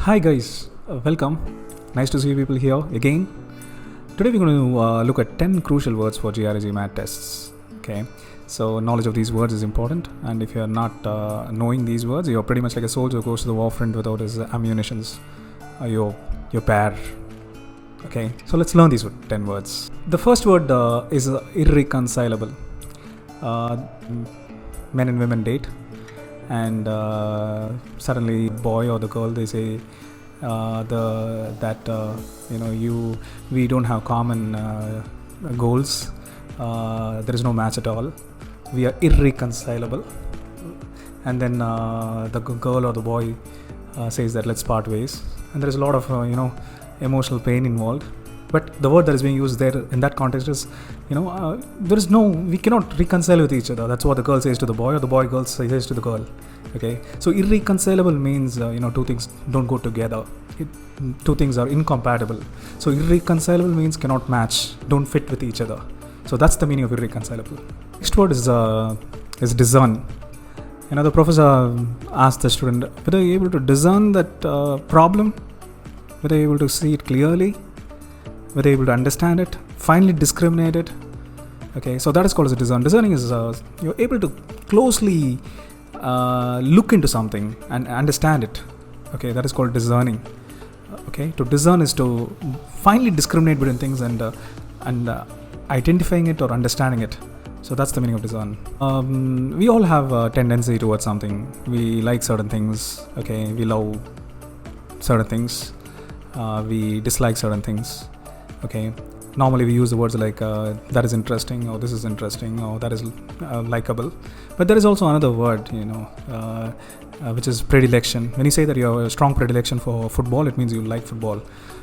Hi guys, welcome. Nice to see you people here again. Today we're going to look at 10 crucial words for GRE and GMAT tests. Okay, so knowledge of these words is important, and if you're not knowing these words, you're pretty much like a soldier who goes to the war front without his ammunitions, your pair. Okay, so let's learn these 10 words. The first word is irreconcilable. Men and women date, and suddenly boy or the girl, they say we don't have common goals, there is no match at all, we are irreconcilable, and then the girl or the boy says that let's part ways, and there is a lot of emotional pain involved. But the word that is being used there in that context is, we cannot reconcile with each other. That's what the girl says to the boy, or the boy girl says to the girl. Okay, so irreconcilable means two things don't go together. Two things are incompatible. So irreconcilable means cannot match, don't fit with each other. So that's the meaning of irreconcilable. Next word is discern. The professor asked the student whether you're able to discern that problem, whether you're able to see it clearly, whether you're able to understand it, finally discriminate it. Okay, so that is called as a discern. Discerning is you're able to closely look into something and understand it. Okay, that is called discerning. Okay, to discern is to finally discriminate between things and identifying it or understanding it. So that's the meaning of discern. We all have a tendency towards something. We like certain things. Okay, we love certain things. We dislike certain things. Okay, normally we use the words like that is interesting, or this is interesting, or that is likable. But there is also another word, which is predilection. When you say that you have a strong predilection for football, it means you like football.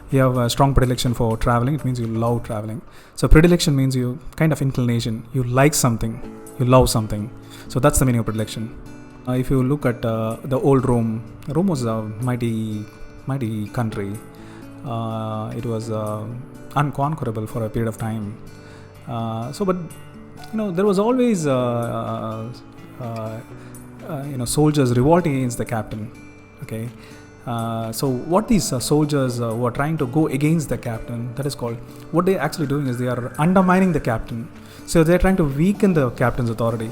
You have a strong predilection for traveling, it means you love traveling. So predilection means you kind of inclination. You like something, you love something. So that's the meaning of predilection. If you look at the old Rome was a mighty country. It was unconquerable for a period of time. There was always soldiers revolting against the captain. Okay, so what these soldiers who are trying to go against the captain, that is called, what they're actually doing is they are undermining the captain. So they're trying to weaken the captain's authority.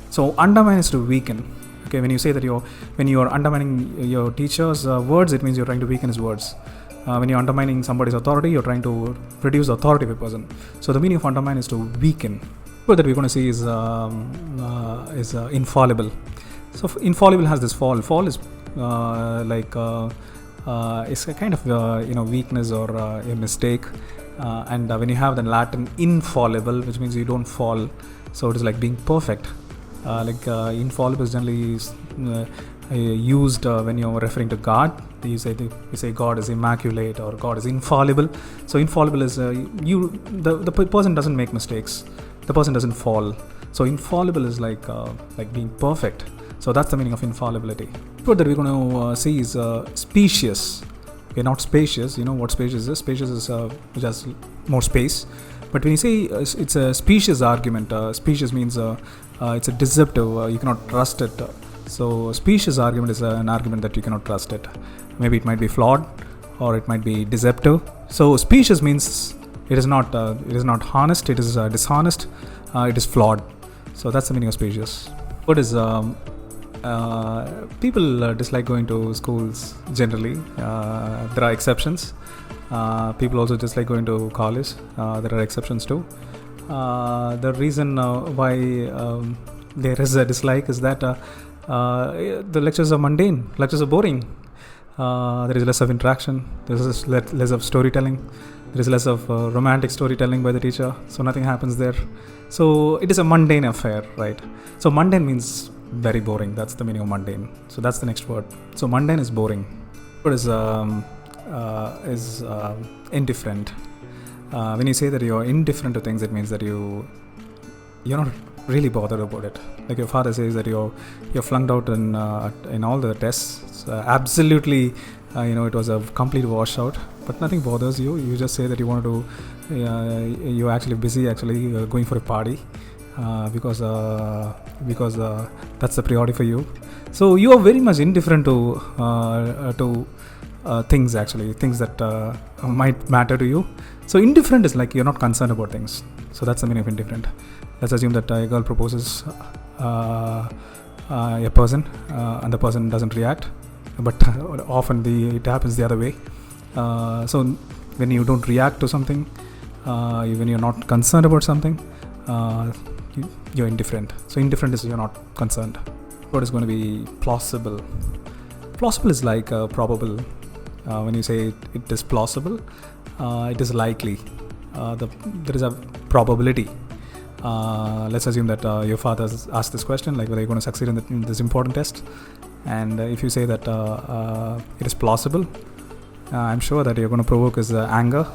So undermine is to weaken. Okay, when you say that when you are undermining your teacher's words, it means you're trying to weaken his words. When you're undermining somebody's authority, you're trying to reduce the authority of a person. So the meaning of undermine is to weaken. What that we're going to see is infallible. So infallible has this fall. Fall is it's a kind of weakness or a mistake. And when you have the Latin infallible, which means you don't fall, so it is like being perfect. Infallible is generally used when you're referring to God. You say God is immaculate or God is infallible. So infallible is the person doesn't make mistakes, the person doesn't fall. So infallible is like being perfect. So that's the meaning of infallibility. What that we're going to see is specious. Okay, not spacious. You know what spacious is? Spacious is which has more space. But when you say it's a specious argument, specious means it's a deceptive. You cannot trust it. So specious argument is an argument that you cannot trust it. Maybe it might be flawed, or it might be deceptive. So specious means it is not honest. It is dishonest. It is flawed. So that's the meaning of specious. What is people dislike going to schools generally. There are exceptions. People also dislike going to college. There are exceptions too. The reason why there is a dislike is that the lectures are mundane. Lectures are boring. There is less of interaction. There is less of storytelling. There is less of romantic storytelling by the teacher. So nothing happens there. So it is a mundane affair, right? So mundane means very boring. That's the meaning of mundane. So that's the next word. So mundane is boring. What is indifferent? When you say that you are indifferent to things, it means that you're not really bothered about it. Like your father says that you're flunked out in all the tests. Absolutely, it was a complete washout. But nothing bothers you. You just say that you want to you're actually busy going for a party because that's the priority for you. So you are very much indifferent to things that might matter to you. So indifferent is like you're not concerned about things. So that's the meaning of indifferent. Let's assume that a girl proposes a person and the person doesn't react, but often it happens the other way. So when you don't react to something, when you're not concerned about something, you're indifferent. So indifferent is you're not concerned. What is going to be plausible? Plausible is like probable. When you say it is plausible, it is likely. There is a probability. Let's assume that your father asked this question, like whether you're going to succeed in this important test, and if you say that it is plausible, I'm sure that you're going to provoke his anger.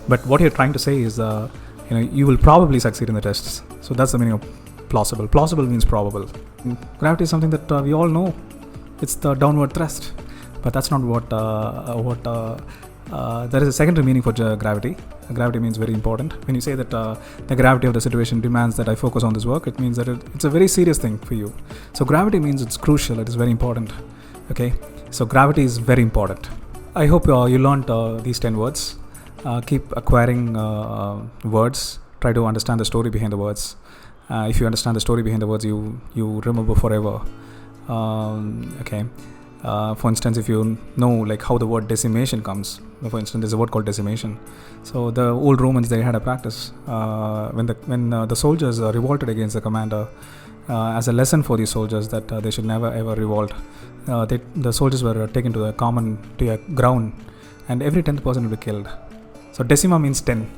But what you're trying to say is, you will probably succeed in the tests. So that's the meaning of plausible. Plausible means probable. Gravity is something that we all know. It's the downward thrust, but that's not what there is a secondary meaning for gravity. Gravity means very important. When you say that the gravity of the situation demands that I focus on this work, it means that it's a very serious thing for you. So gravity means it's crucial. It is very important. Okay, so gravity is very important. I hope you learned these 10 words. Keep acquiring words. Try to understand the story behind the words. If you understand the story behind the words, you remember forever. Okay. For instance, if you know like how the word decimation comes, for instance, there's a word called decimation. So the old Romans, they had a practice when the soldiers revolted against the commander, as a lesson for these soldiers that they should never ever revolt. The soldiers were taken to a ground, and every 10th person would be killed. So decima means 10.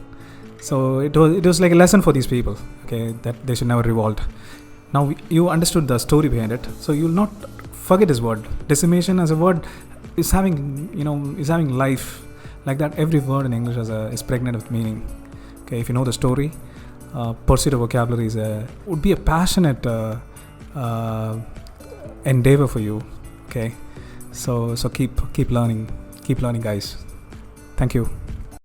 So it was like a lesson for these people, okay, that they should never revolt. Now you understood the story behind it, so you'll not forget this word. Decimation as a word is having life. Like that, every word in English is pregnant with meaning. Okay, if you know the story, pursuit of vocabulary would be a passionate endeavor for you. Okay, so keep learning, guys. Thank you.